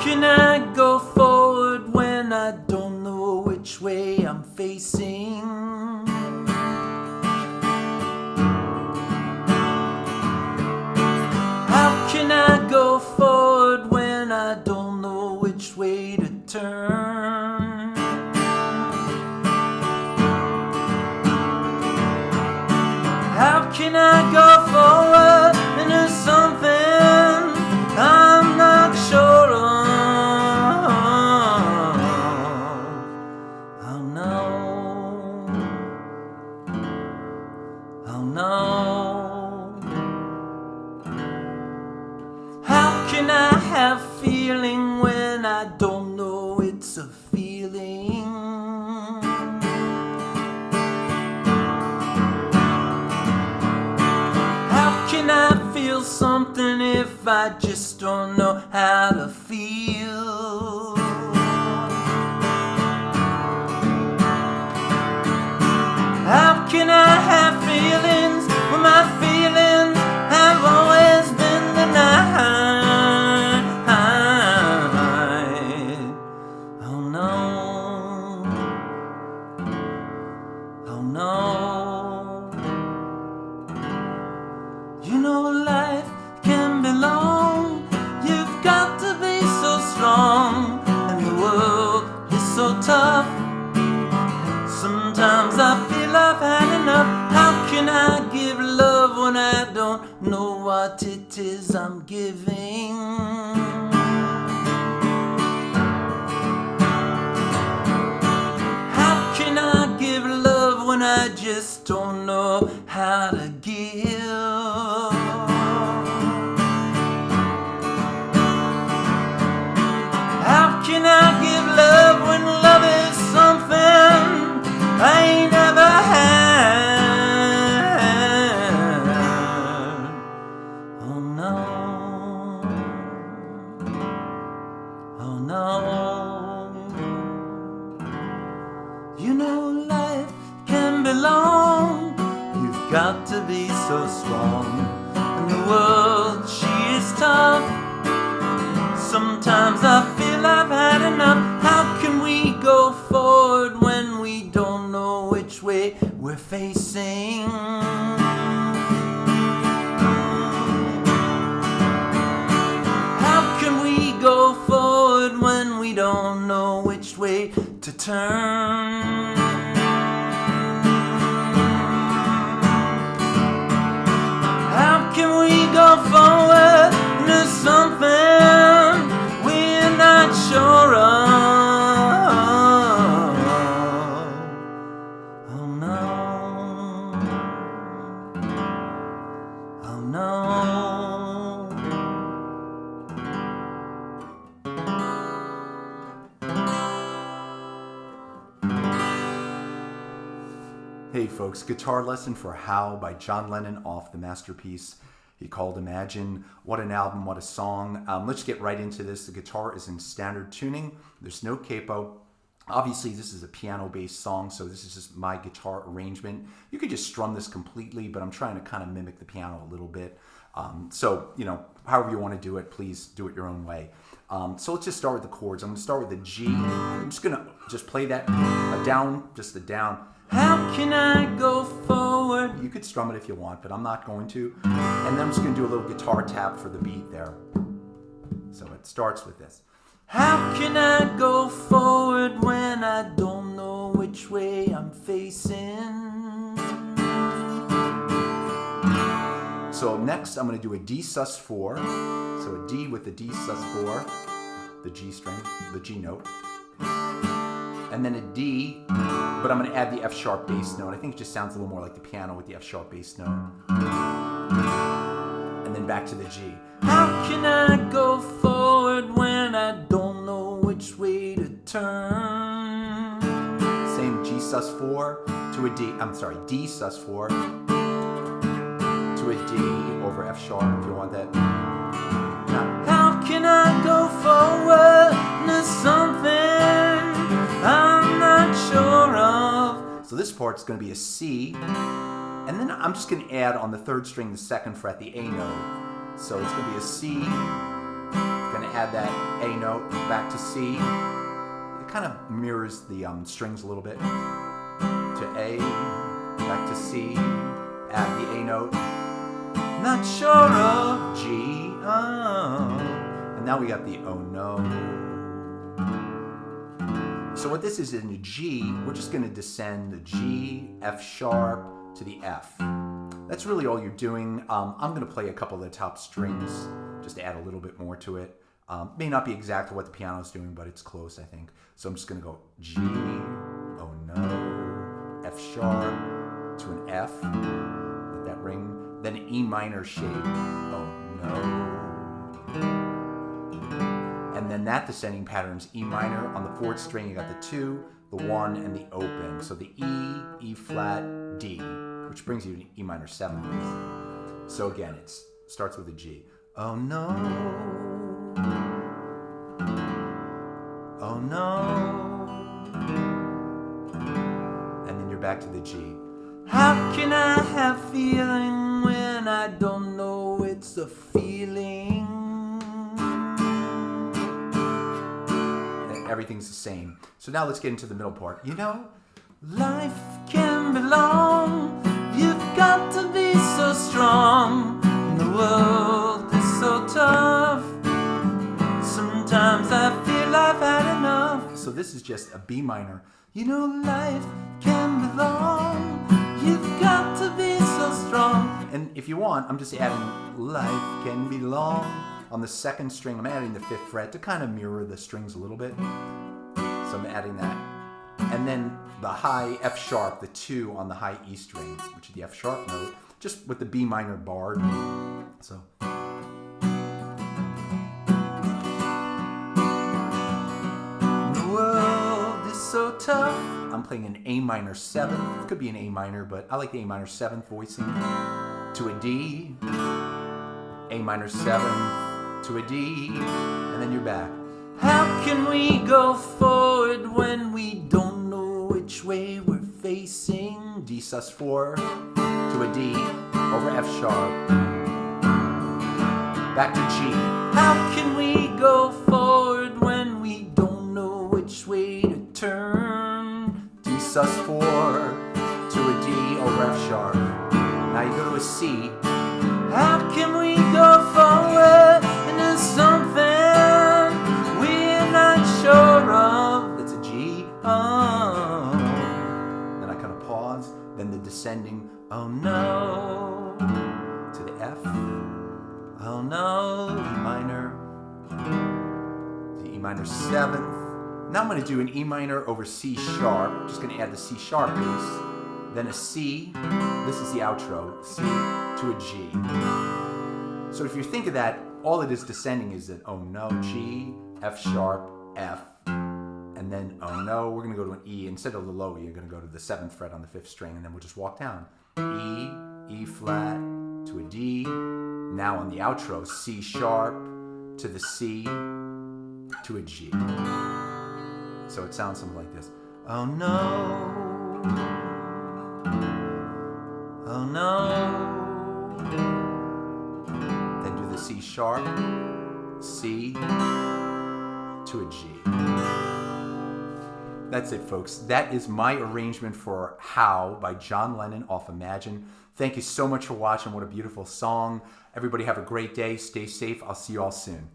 can I go forward when I don't know which way I'm facing? How can I go forward when I don't know which way to turn? How can I go forward when there's something I'm not sure of? Oh no, oh no. How can I have feeling when I don't know it's a feeling? How can I feel something if I just don't know how to feel? How can I have feelings when my feelings have always been denied? Oh no, oh no. You know life can be long, you've got to be so strong, and the world is so tough. Sometimes I feel I've had enough. How can I give love when I don't know what it is I'm giving? How can I give love when I just don't know how to give? How can I give love when love is something I ain't never had? Oh no, oh no. You know life can be long, you've got to be so strong, and the world, she is tough. Sometimes I feel I've had enough. How can we go forward when we don't know which way we're facing? How can we go forward when we don't know which way to turn? How can we go forward when there's something we're not sure of? Oh no, oh no. Hey folks, guitar lesson for How by John Lennon off the masterpiece he called Imagine. What an album, what a song. Let's get right into this. The guitar is in standard tuning. There's no capo. Obviously, this is a piano-based song, so this is just my guitar arrangement. You could just strum this completely, but I'm trying to kind of mimic the piano a little bit. So, you know, however you want to do it, please do it your own way. So let's just start with the chords. I'm going to start with the G. I'm just going to just play that down, just the down. How can I go forward? You could strum it if you want, but I'm not going to. And then I'm just going to do a little guitar tap for the beat there. So it starts with this. How can I go forward when I don't know which way I'm facing? So next I'm going to do a D sus4. So a D with the D sus4, the G string, the G note. And then a D, but I'm going to add the F sharp bass note. I think it just sounds a little more like the piano with the F sharp bass note. And then back to the G. How can I go forward when I don't know which way to turn? Same G sus4 to a D, D sus4 to a D over F sharp if you want that. Now, how can I go forward to something I'm not sure of? So this part's going to be a C, and then I'm just going to add on the third string, the second fret, the A note. So it's going to be a C, going to add that A, A note, back to C. It kind of mirrors the strings a little bit. To A, back to C, add the A note. Not sure of G, and now we got the oh no. So what this is in the G, we're just going to descend the G, F sharp to the F. That's really all you're doing. I'm going to play a couple of the top strings just to add a little bit more to it. May not be exactly what the piano's doing, but it's close, I think. So I'm just going to go G, oh no, F sharp to an F, let that ring, then E minor shape, oh no. And then that descending pattern is E minor. On the fourth string, you got the 2, the 1, and the open. So the E, E flat, D, which brings you to E minor 7th. So again, it starts with a G. Oh no, oh no, and then you're back to the G. How can I have feeling when I don't know it's a feeling? And everything's the same. So now let's get into the middle part. You know, life can be long. You've got to be so strong. The world is so tough. Sometimes I feel I've had enough. so this is just a B minor. You know, life can be long. You've got to be so strong. And if you want, I'm just adding life can be long on the second string. I'm adding the 5th fret to kind of mirror the strings a little bit. So I'm adding that. And then the high F sharp, the 2 on the high E string, which is the F sharp note, just with the B minor barred. So. The world is so tough. I'm playing an A minor 7th. It could be an A minor, but I like the A minor 7th voicing. To a D, A minor 7th, to a D, and then you're back. How can we go forward when we don't know which way we're facing? D sus4, to a D, over F sharp, back to G. How can we go forward when we don't know which way to turn? D sus4, to a D, over F sharp. Now you go to a C. How can we go forward into something we're not sure of? That's a G. Oh. Then I kind of pause. Then the descending. Oh no. To the F. Oh no. E minor. The E minor 7th. Now I'm going to do an E minor over C sharp. Just going to add the C sharp bass. Then a C. This is the outro. C to a G. So if you think of that, all it is descending is that oh no, G, F sharp, F, and then oh no, we're going to go to an E. Instead of the low E, you're going to go to the 7th fret on the 5th string, and then we'll just walk down. E, E flat, to a D. Now on the outro, C sharp, to the C, to a G. So it sounds something like this. Oh no. Oh no. Then do the C sharp, C, to a G. That's it, folks. That is my arrangement for How by John Lennon off Imagine. Thank you so much for watching. What a beautiful song. Everybody have a great day. Stay safe. I'll see you all soon.